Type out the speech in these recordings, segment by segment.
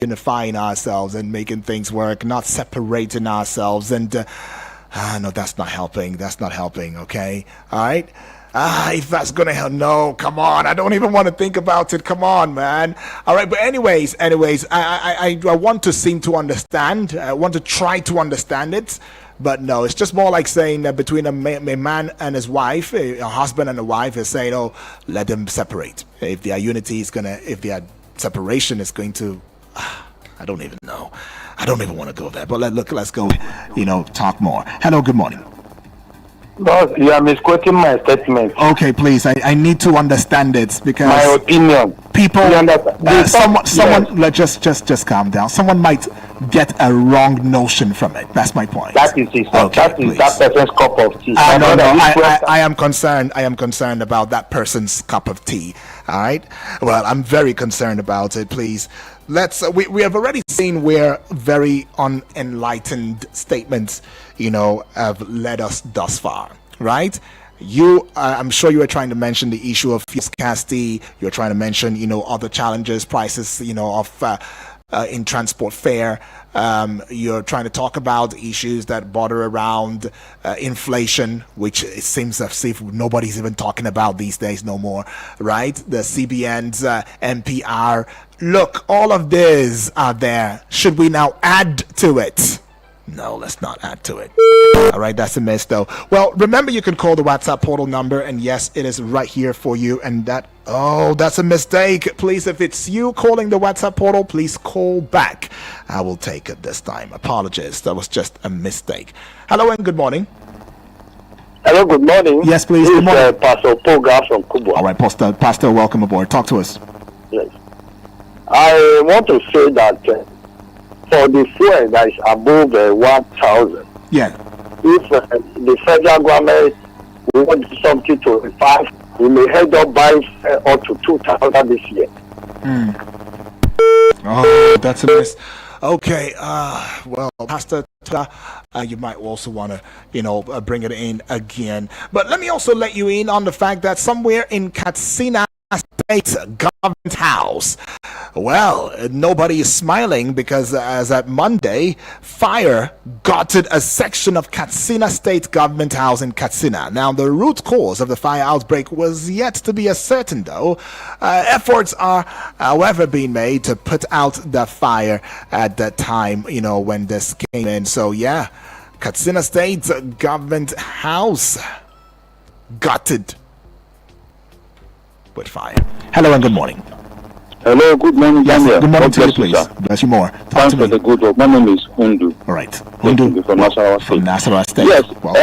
unifying ourselves and making things work, not separating ourselves. And no, that's not helping. That's not helping. Okay, all right. If that's gonna help, no, come on. I don't even want to think about it. Come on, man. All right, but anyways, I want to seem to understand. I want to try to understand it, but no, it's just more like saying that between a man and his wife, a husband and a wife, is saying, "Oh, let them separate." If their unity is gonna, if their separation is going to, I don't even know. I don't even want to go there. But let's go. Talk more. Hello, good morning. No, you are misquoting my statement. Okay, please. I need to understand it because my opinion. People, someone. Let's just calm down. Someone might get a wrong notion from it. That's my point. That is it. Okay, that is that person's cup of tea. No. I am concerned. I am concerned about that person's cup of tea. All right. Well, I'm very concerned about it. Please. We have already seen where very unenlightened statements, have led us thus far, right? I'm sure you were trying to mention the issue of scarcity. You're trying to mention, other challenges, prices, of in transport fare. You're trying to talk about issues that border around inflation, which it seems as if nobody's even talking about these days no more, right? The CBN's MPR. Look, all of these are there. Should we now add to it? No, let's not add to it. All right, that's a miss though. Well, remember you can call the WhatsApp portal number, and yes, it is right here for you. And that's a mistake. Please, if it's you calling the WhatsApp portal, please call back. I will take it this time. Apologies, that was just a mistake. Hello and good morning. Hello, good morning. Yes, please. Good morning. Pastor Poga from Kubo. All right, Pastor, welcome aboard. Talk to us. Yes. I want to say that for the fuel that is above 1,000, yeah. If the federal government want something to refine, we may head up by up to 2,000 this year. Oh, that's a mess. Okay, well, Pastor, you might also want to, bring it in again. But let me also let you in on the fact that somewhere in Katsina State Government House, well, nobody is smiling because as at Monday, fire gutted a section of Katsina State Government House in Katsina. Now, the root cause of the fire outbreak was yet to be ascertained, though. Efforts are, however, being made to put out the fire at the time, when this came in. So, yeah, Katsina State Government House gutted with fire. Hello and good morning. Hello, good morning. Yes, Daniel. good morning God to you, bless please. sir. Bless you more. Talk Thanks to for me. the good work. My name is Hundu. All right. Hundu From Nasarawa from State. Nasarawa State. Yes, Well,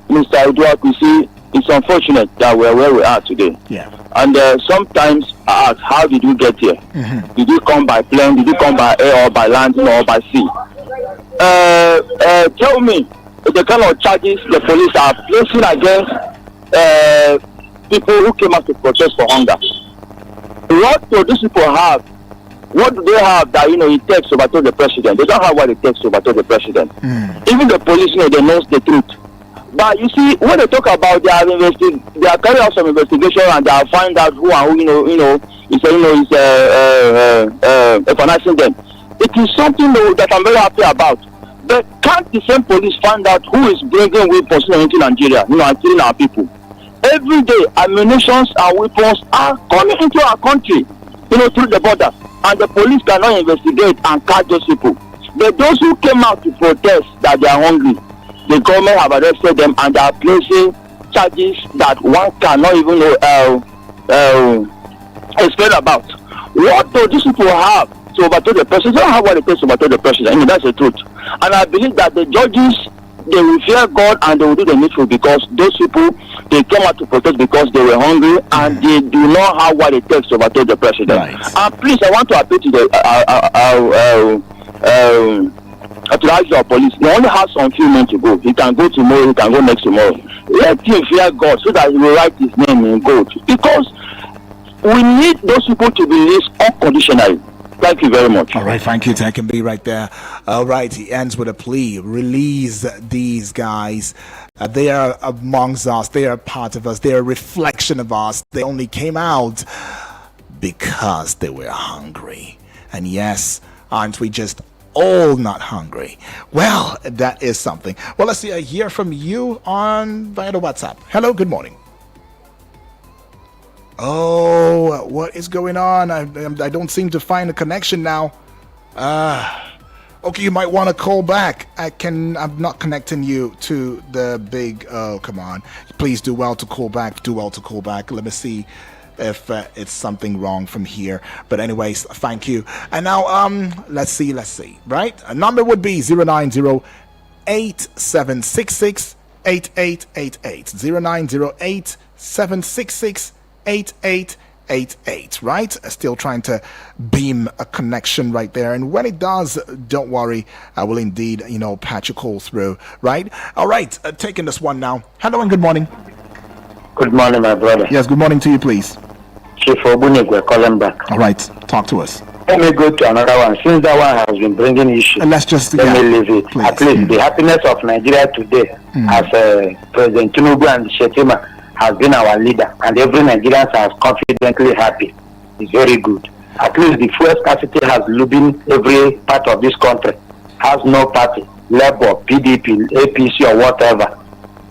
Mr. Edward, you see, it's unfortunate that we're where we are today. yeah. And sometimes I ask, how did you get here? Mm-hmm. Did you come by plane? Did you come by air or by land or by sea? Tell me the kind of charges the police are placing against people who came out to protest for hunger. What do these people have? What do they have that it takes to overthrow the president? They don't have what it takes to overthrow the president. Even the police they know the truth. But you see, when they talk about they are carrying out some investigation and they are find out who and who is financing them. It is something that I'm very happy about. But can't the same police find out who is bringing weapons into Nigeria? And killing our people. Every day, ammunition and weapons are coming into our country, through the border, and the police cannot investigate and catch those people. But those who came out to protest that they are hungry, the government have arrested them and they are placing charges that one cannot even explain about. What do these people have to overthrow the president? They don't have what it takes to overthrow the president. That's the truth. And I believe that the judges, they will fear God and they will do the needful because those people, they came out to protest because they were hungry and they do not have what it takes to overthrow the president. Right. And please, I want to appeal to the to ask your police. They only have some few men to go. He can go tomorrow. He can go next tomorrow. Let him fear God so that he will write his name in gold. Because we need those people to be released unconditionally. Thank you very much. All right, thank you. That can be right there. All right, he ends with a plea. Release these guys. They are amongst us. They are part of us. They are a reflection of us. They only came out because they were hungry. And yes, Aren't we just all not hungry? Well, that is something. Well, let's see. I hear from you on via the WhatsApp. Hello, good morning. Oh, what is going on? I don't seem to find a connection now. Okay, you might want to call back. I'm not connecting you to the big. Oh, come on! Please do well to call back. Do well to call back. Let me see if it's something wrong from here. But anyways, thank you. And now, let's see. Right, a number would be 090-8766-8888. 090-8766-8888. Right? Still trying to beam a connection right there. And when it does, don't worry. I will indeed, patch a call through. Right? All right. Taking this one now. Hello and good morning. Good morning, my brother. Yes, good morning to you, please. Chief Obunigwe calling back. All right. Talk to us. Let me go to another one. Since that one has been bringing issues, Let's just let me leave it. please. At least the happiness of Nigeria today, as President Tinubu and Shetima has been our leader, and every Nigerian is confidently happy. It's very good. At least the fuel scarcity has loomed every part of this country. Has no party, Labour, PDP, APC, or whatever.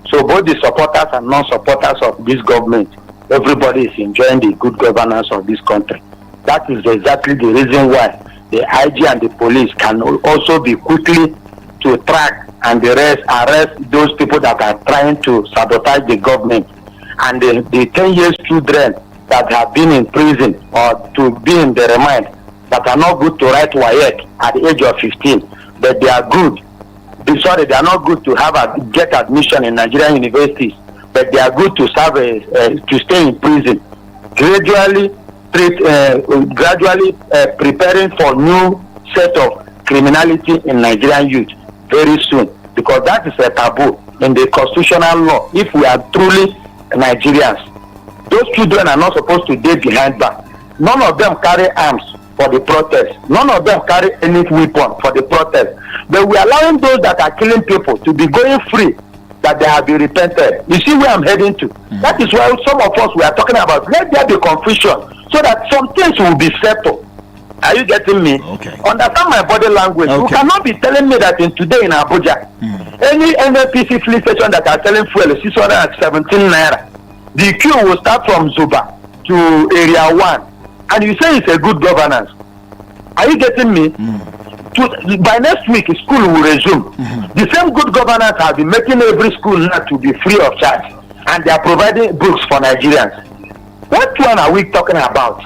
So both the supporters and non-supporters of this government, everybody is enjoying the good governance of this country. That is exactly the reason why the IG and the police can also be quickly to track and arrest those people that are trying to sabotage the government. And the 10 years children that have been in prison or to be in the remand that are not good to write WAEC at the age of 15, but they are good. Sorry, they are not good to get admission in Nigerian universities, but they are good to serve to stay in prison. Gradually preparing for new set of criminality in Nigerian youth very soon, because that is a taboo in the constitutional law. If we are truly Nigerians, those children are not supposed to be behind bars. None of them carry arms for the protest. None of them carry any weapon for the protest. But we are allowing those that are killing people to be going free, that they have been repented. You see where I'm heading to? That is why some of us we are talking about. Let there be confusion so that some things will be settled. Are you getting me? Okay. Understand my body language. Okay. You cannot be telling me that today in Abuja, any NNPC fleet station that are selling fuel is 617 naira. The queue will start from Zuba to Area 1. And you say it's a good governance. Are you getting me? By next week, school will resume. The same good governance have been making every school now to be free of charge. And they are providing books for Nigerians. What one are we talking about?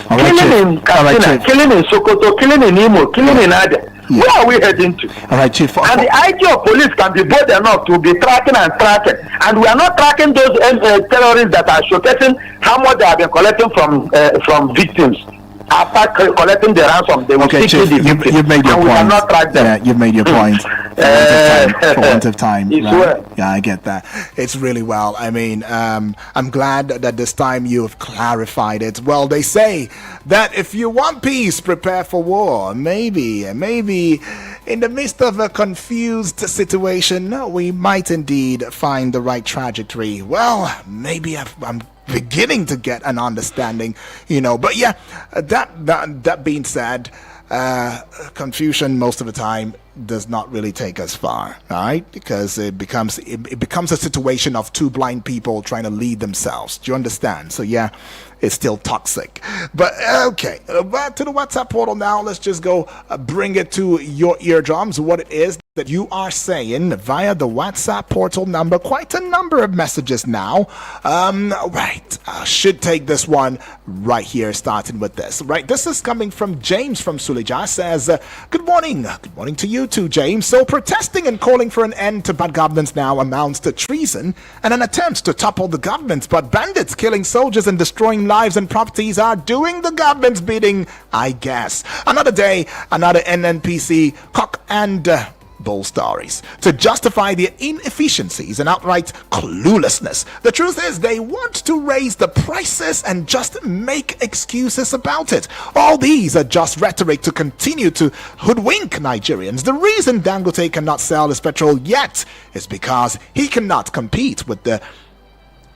Killing in Katsina, killing in Sokoto, killing in Imo, killing in Ada. Where are we heading to? All right, Chief. And the IG of police can be bold enough to be tracking. And we are not tracking those terrorists that are showcasing how much they have been collecting from victims. After collecting the ransom, they will Okay, Chief, you've made your point. We cannot track them. Yeah, you've made your point. For want of time. Right? Well. Yeah, I get that. It's really well. I mean, I'm glad that this time you have clarified it. Well, they say that if you want peace, prepare for war. Maybe in the midst of a confused situation, we might indeed find the right trajectory. Well, maybe I'm beginning to get an understanding, but yeah, that being said, confusion most of the time does not really take us far, all right? Because it becomes a situation of two blind people trying to lead themselves. Do you understand? So yeah, it's still toxic. But okay, back to the WhatsApp portal now. Let's just go bring it to your eardrums. What it is that you are saying via the WhatsApp portal number. Quite a number of messages now. Right, I should take this one right here, starting with this. Right, this is coming from James from Suleja. Says, good morning to you too, James. So protesting and calling for an end to bad governance now amounts to treason and an attempt to topple the government. But bandits killing soldiers and destroying lives and properties are doing the government's bidding, I guess. Another day, another NNPC cock and bull stories to justify their inefficiencies and outright cluelessness. The truth is, they want to raise the prices and just make excuses about it. All these are just rhetoric to continue to hoodwink Nigerians. The reason Dangote cannot sell his petrol yet is because he cannot compete with the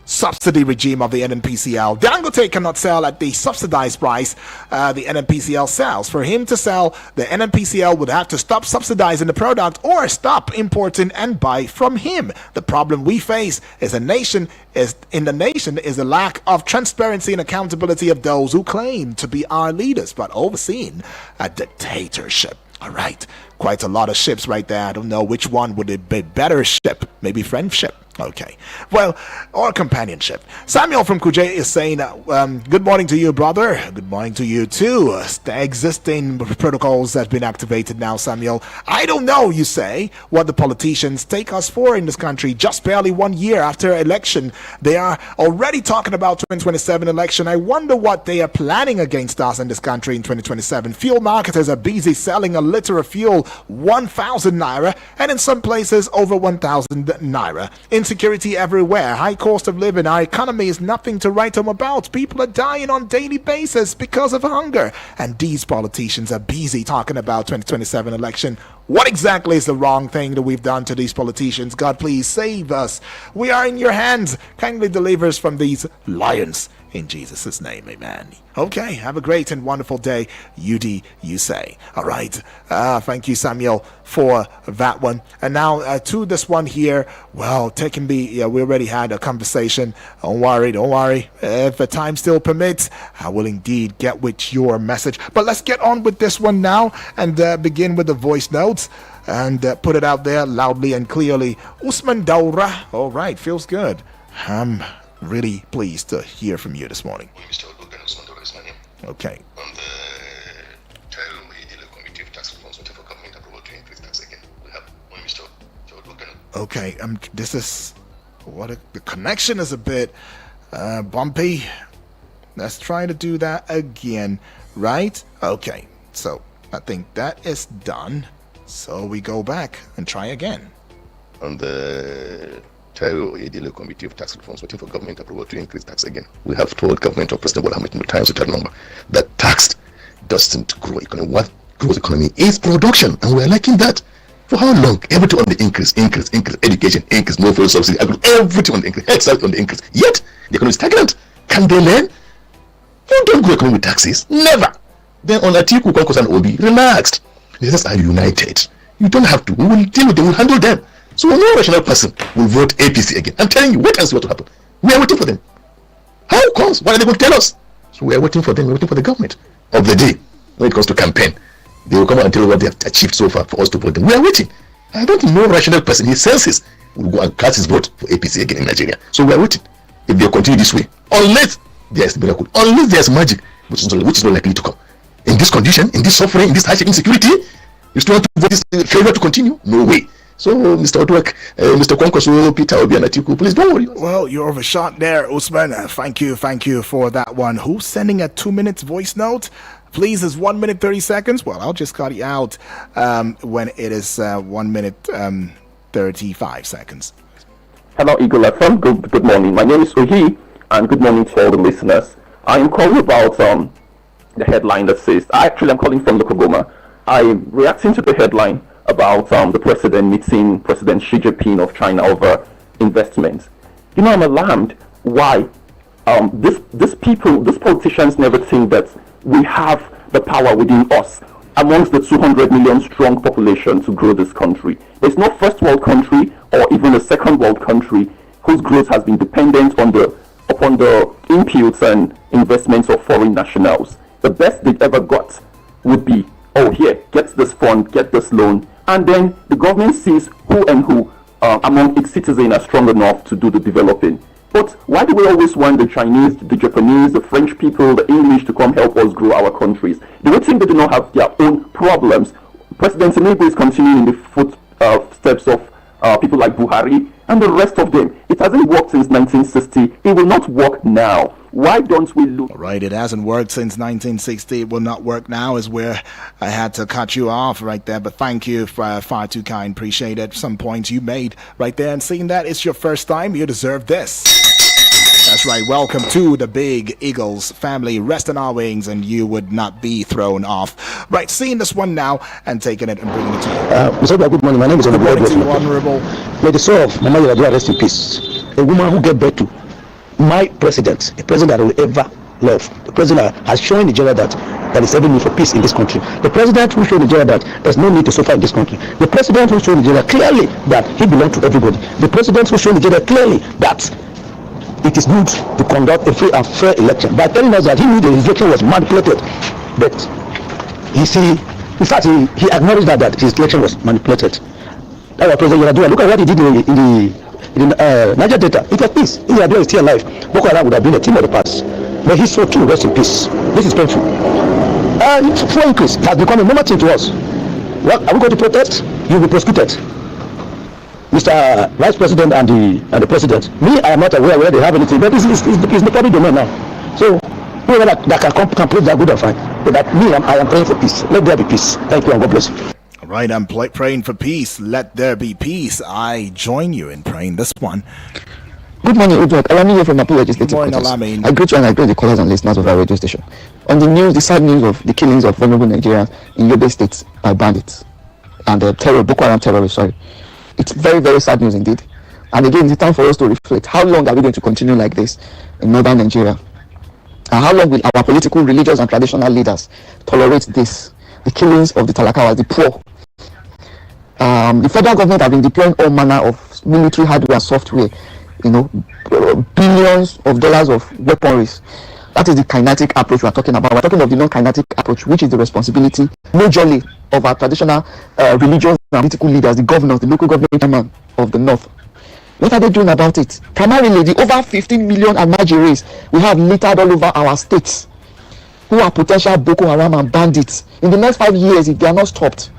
subsidy regime of the NNPCL. Dangote cannot sell at the subsidized price the NNPCL sells. For him to sell, the NNPCL would have to stop subsidizing the product or stop importing and buy from him. The problem we face is in the nation is the lack of transparency and accountability of those who claim to be our leaders, but overseeing a dictatorship. All right, quite a lot of ships right there. I don't know which one would it be better ship. Maybe friendship. Okay, well, or companionship. Samuel from Kuje is saying, good morning to you, brother. Good morning to you, too. The existing protocols have been activated now, Samuel. I don't know, you say, what the politicians take us for in this country. Just barely 1 year after election, they are already talking about 2027 election. I wonder what they are planning against us in this country in 2027. Fuel marketers are busy selling a liter of fuel 1,000 naira, and in some places over 1,000 naira. Insecurity everywhere, high cost of living, our economy is nothing to write home about. People are dying on a daily basis because of hunger, and these politicians are busy talking about 2027 election. What exactly is the wrong thing that we've done to these politicians? God, please save us. We are in your hands. Kindly deliver us from these lions. In Jesus' name, amen. Okay, have a great and wonderful day. UD, you say. All right. Thank you, Samuel, for that one. And now to this one here. Well, we already had a conversation. Don't worry. If the time still permits, I will indeed get with your message. But let's get on with this one now and begin with the voice notes and put it out there loudly and clearly. Usman Daura. All right, feels good. Really pleased to hear from you this morning. Mr. Odogan Usman is my name. Okay. On the trial committee of tax reforms, whatever government approval to increase tax again. We have one Mr. Odogan. Okay, this is the connection is a bit bumpy. Let's try to do that again, right? Okay, so I think that is done. So we go back and try again. On the committee of tax reforms waiting for government approval to increase tax again. We have told government of President Bola Ahmed times with that number that tax doesn't grow economy. What grows economy is production, and we're liking that. For how long? Everything on the increase, education, increase, more fuel subsidy, everything on the increase, health service on the increase. Yet the economy is stagnant. Can they learn? You don't grow economy with taxes. Never. Then on Atiku, Kwankwaso and Obi, relaxed. Leaders are united. You don't have to. We will deal with them. We'll handle them. So no rational person will vote APC again. I'm telling you, wait and see what will happen. We are waiting for them. How comes? What are they going to tell us? So we are waiting for them. We're waiting for the government of the day. When it comes to campaign, they will come out and tell us what they have achieved so far for us to vote them. We are waiting. I don't know rational person. His senses will go and cast his vote for APC again in Nigeria. So we are waiting. If they continue this way, unless there is miracle, unless there is magic, which is not likely to come. In this condition, in this suffering, in this hardship, insecurity, you still want to vote this failure to continue? No way. So, Mr. Odwek, Mr. Kwankwaso, Peter Obi and Atiku, please don't worry. Well, you're overshot there, Usman. Thank you for that one. Who's sending a 2-minute voice note? Please, is 1 minute 30 seconds? Well, I'll just cut you out when it is 1 minute 35 seconds. Hello, Eagle FM. Good morning. My name is Ohi, and good morning to all the listeners. I am calling about the headline that says, I'm calling from Lokogoma. I'm reacting to the headline about the president meeting President Xi Jinping of China over investments. I'm alarmed why these politicians never think that we have the power within us amongst the 200 million strong population to grow this country. There's no first world country or even a second world country whose growth has been dependent upon the inputs and investments of foreign nationals. The best they ever got would be, here, get this fund, get this loan, and then the government sees who among its citizens are strong enough to do the developing. But why do we always want the Chinese, the Japanese, the French people, the English to come help us grow our countries? Do we think they do not have their own problems? President Tinubu is continuing in the footsteps of people like Buhari and the rest of them. It hasn't worked since 1960. It will not work now. Why don't we look? All right, it hasn't worked since 1960. It will not work now is where I had to cut you off right there. But thank you, far too kind. Appreciate it. Some points you made right there. And seeing that it's your first time, you deserve this. That's right. Welcome to the Big Eagles family. Rest on our wings and you would not be thrown off. Right, seeing this one now and taking it and bringing it to you. Mr. Good morning. My name is Honorable. May the soul of Mama Yadua rest in peace. A woman who gave birth to my president, a president that I will ever love, the president that has shown Nigeria that there is every need for peace in this country, the president who showed Nigeria that there's no need to suffer in this country, the president who showed Nigeria clearly that he belongs to everybody, the president who showed Nigeria clearly that it is good to conduct a free and fair election by telling us that he knew the election was manipulated, but in fact he acknowledged that his election was manipulated. That was President Yar'Adua. Look at what he did in the Niger Delta. It was peace. If Yar'Adua is still alive, Boko Haram would have been a team of the past. But he saw too, rest in peace. This is painful. Fuel increase has become a normal thing to us. What, are we going to protest? You will be prosecuted. Mr. Vice President and the President. Me, I am not aware whether they have anything, but it's the public domain now. So, whoever that can play that good or fine. But that me, I am praying for peace. Let there be peace. Thank you and God bless you. All right, I'm praying for peace. Let there be peace. I join you in praying this one. Good morning, Udwak. Alamin here from Mapu Legislative Good morning, Quarters. Alamin. I greet you and I greet the callers and listeners of our radio station. On the news, the sad news of the killings of vulnerable Nigerians in Yobe State by bandits and the Boko Haram terrorists, It's very, very sad news indeed. And again, it's time for us to reflect. How long are we going to continue like this in northern Nigeria? And how long will our political, religious and traditional leaders tolerate this? The killings of the Talakawas, the poor. The federal government have been deploying all manner of military hardware and software, billions of dollars of weaponries. That is the kinetic approach we are talking about. We're talking of the non-kinetic approach, which is the responsibility majorly of our traditional religious and political leaders, the governors, the local government chairman of the north. What are they doing about it? Primarily, the over 15 million Almajiris we have littered all over our states, who are potential Boko Haram and bandits. In the next 5 years, if they are not stopped,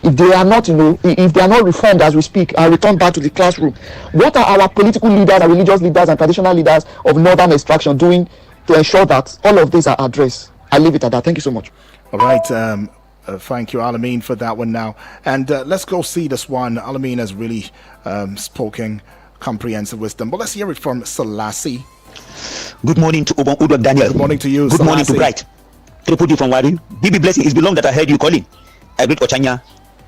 if they are not, if they are not reformed as we speak and returned back to the classroom, what are our political leaders, our religious leaders and traditional leaders of northern extraction doing to ensure that all of these are addressed? I leave it at that. Thank you so much. All right. Thank you, Alamin, for that one now. And let's go see this one. Alamin has really spoken comprehensive wisdom. But let's hear it from Selassie. Good morning to Obon Udwak Daniel. Good morning to you, Good morning to Selassie. Bright. Triple from Wari. BB Blessing, it's been long that I heard you calling. I greet Ochanya,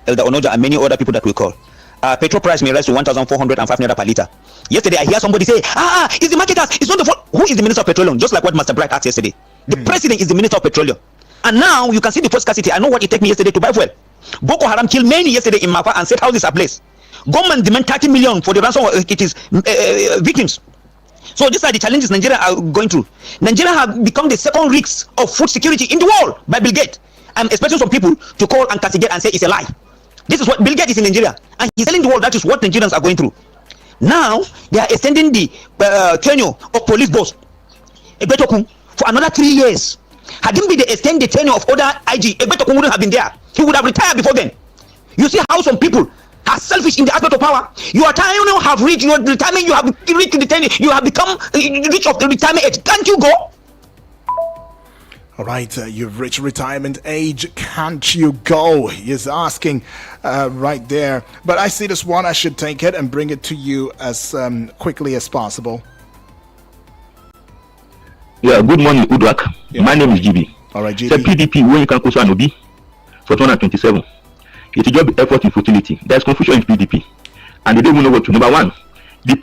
Elder Onoja, and many other people that we call. Petrol price may rise to 1,405 naira per liter. Yesterday, I hear somebody say, it's the marketers. It's not the fault. Who is the Minister of Petroleum? Just like what Master Bright asked yesterday. The President is the Minister of Petroleum. And now you can see the fuel scarcity. I know what it took me yesterday to buy fuel. Boko Haram killed many yesterday in Mafa and set houses ablaze. Government demand 30 million for the ransom of its victims. So these are the challenges Nigeria are going through. Nigeria have become the second risk of food security in the world by Bill Gates. I'm expecting some people to call and castigate and say it's a lie. This is what Bill Gates is in Nigeria, and he's telling the world that is what Nigerians are going through. Now they are extending the tenure of police boss Egbetokun for another 3 years. Had him been they extend the tenure of other IG, Egbetokun wouldn't have been there. He would have retired before then. You see how some people are selfish in the aspect of power. Your time have reached your retirement. You have reached the tenure. You have become rich of the retirement age. Can't you go? All right, you've reached retirement age. Can't you go? He's asking right there. But I see this one. I should take it and bring it to you as quickly as possible. Yeah, good morning, Udwak. Yeah. My name is GB. All right, The GD. PDP, when you can call an OB for 227. It's a job effort in futility. There's confusion in PDP. And they don't even know what to. Number one, the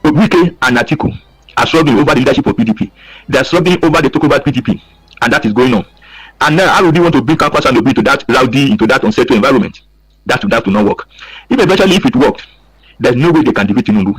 Wike and Atiku are struggling over the leadership of PDP. They are struggling over the talk about PDP. And that is going on. And now, how would you want to bring Campus and OB to that rowdy, into that unsettled environment? That will not work. If it worked, there's no way they can defeat Tinubu.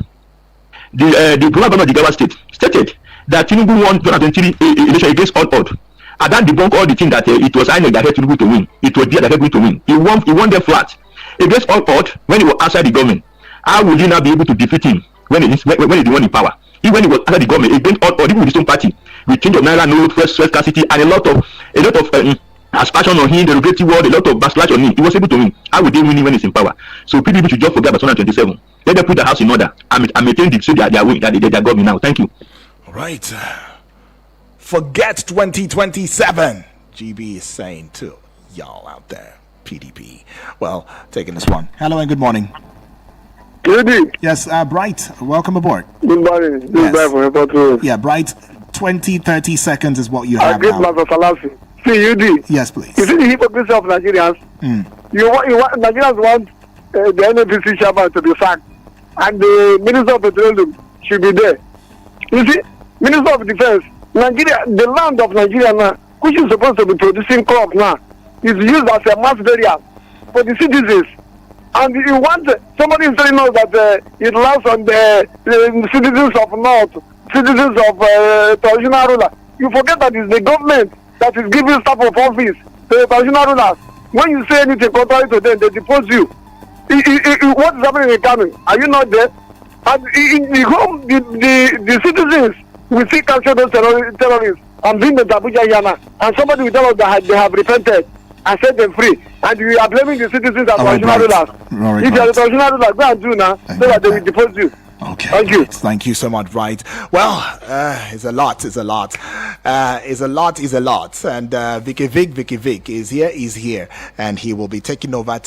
The governor of the Jigawa state stated that Tinubu won 2023 election against all odds. And that debunked all the things that it was INEC that helped Tinubu to win. It was there that helped him to win. He won them flat. Against all odds, when he was outside the government, how will you now be able to defeat him when he is the one in power? Even when he was outside the government, against all odds, even with his own party, with change of naira note, first scarcity, and a lot of aspersion on him, the regretty word, a lot of backlash on him, he was able to win. How would they win when he's in power? So PDP should just forget about 227. Let them put the house in order and maintain the they are government now. Thank you. All right. Forget 2027. GB is saying to y'all out there. PDP. Well, taking this one. Hello and good morning. Good evening. Yes, Bright, welcome aboard. Good morning. This is Bright from Airport Road. Yeah, Bright, 30 seconds is what you have great now. Master Salasi. See, UD. Yes, please. You see the hypocrisy of Nigerians? Nigerians want the NNPC chairman to be sacked and the Minister of Petroleum should be there. You see, Minister of Defense, Nigeria, the land of Nigeria now, which is supposed to be producing crops now, is used as a mass burial for the citizens. And you want somebody is telling us that it lands on the citizens of North, citizens of traditional ruler. You forget that it's the government that is giving staff of office to the traditional rulers. When you say anything contrary to them, they depose you. What is happening in Kano? Are you not there? And in the home, the citizens will see capture those terrorists and bring them to Abuja Yana. And somebody will tell us that they have repented and set them free. And you are blaming the citizens as traditional rulers. If you are the traditional rulers, go and do now so that they will depose you. Okay. Thank you. Thank you so much. Right. Well, it's a lot. It's a lot. And Vicky Vic is here, and he will be taking over.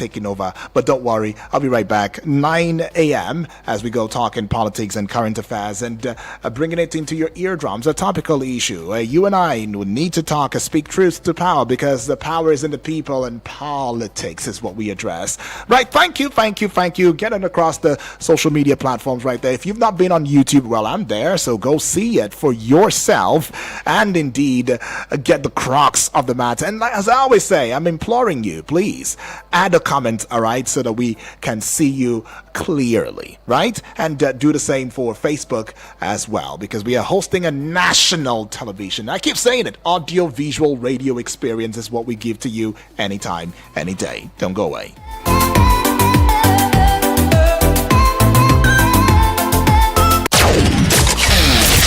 But don't worry, I'll be right back. 9 a.m. as we go talking politics and current affairs and bringing it into your eardrums. A topical issue. You and I need to talk, speak truth to power, because the power is in the people, and politics is what we address. Right. Thank you. Get it across the social media platforms right there. If you've not been on YouTube, well, I'm there, so go see it for yourself and indeed get the crux of the matter. And as I always say, I'm imploring you, please add a comment, all right, so that we can see you clearly, right? And do the same for Facebook as well, because we are hosting a national television. I keep saying it, audio visual radio experience is what we give to you anytime, any day. Don't go away.